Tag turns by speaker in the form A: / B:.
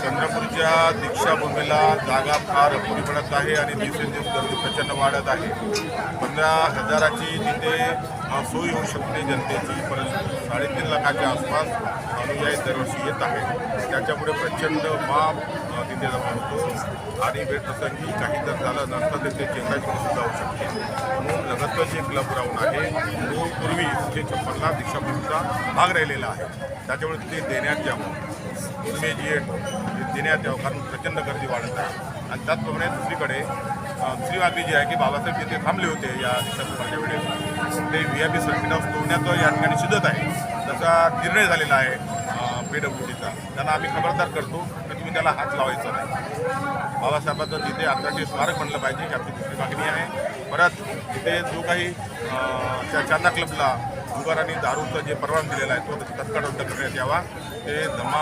A: चंद्रपूरच्या दीक्षाभूमीला जागा फार अपुरी पडत आहे आणि दिवसेंदिवस गर्दी प्रचंड वाढत आहे. 15,000ची तिथे सोय होऊ शकते जनतेची, परंतु 3.5 लाखाच्या आसपास अनुयायी दरवर्षी येत आहे. त्याच्यामुळे प्रचंड माप तिथे जमा होतो आणि वेळप्रसंगी काही जर झालं नंतर तिथे चेंगाचेंगीसुद्धा होऊ शकते. म्हणून लगतच एक क्लब ग्राउंड आहे, तो पूर्वी 56 लाख दीक्षाभूमीचा भाग राहिलेला आहे. त्याच्यामुळे तिथे देण्यात यावं, देण्यात यावं, कारण प्रचंड गर्दी वाढत आहे. आणि त्याचप्रमाणे दुसरीकडे दुसरी बातमी जी आहे की बाबासाहेब तिथे थांबले होते या दीक्षाभूमीच्या वेळेस, ते VIP सर्किट हाऊस तोडण्याचं या ठिकाणी शिजत आहे. त्याचा निर्णय झालेला आहे PWDचा. त्यांना आम्ही खबरदार करतो की तुम्ही त्याला हात लावायचा नाही. बाबासाहेबांचं तिथे आंतरराष्ट्रीय स्मारक बनलं पाहिजे ही आपली दुसरी मागणी आहे. परत तिथे जो काही त्या चांदा क्लबला जुगार आणि दारूचं जे परवाना दिलेला आहे तो तत्काळ रद्द करण्यात यावा. ते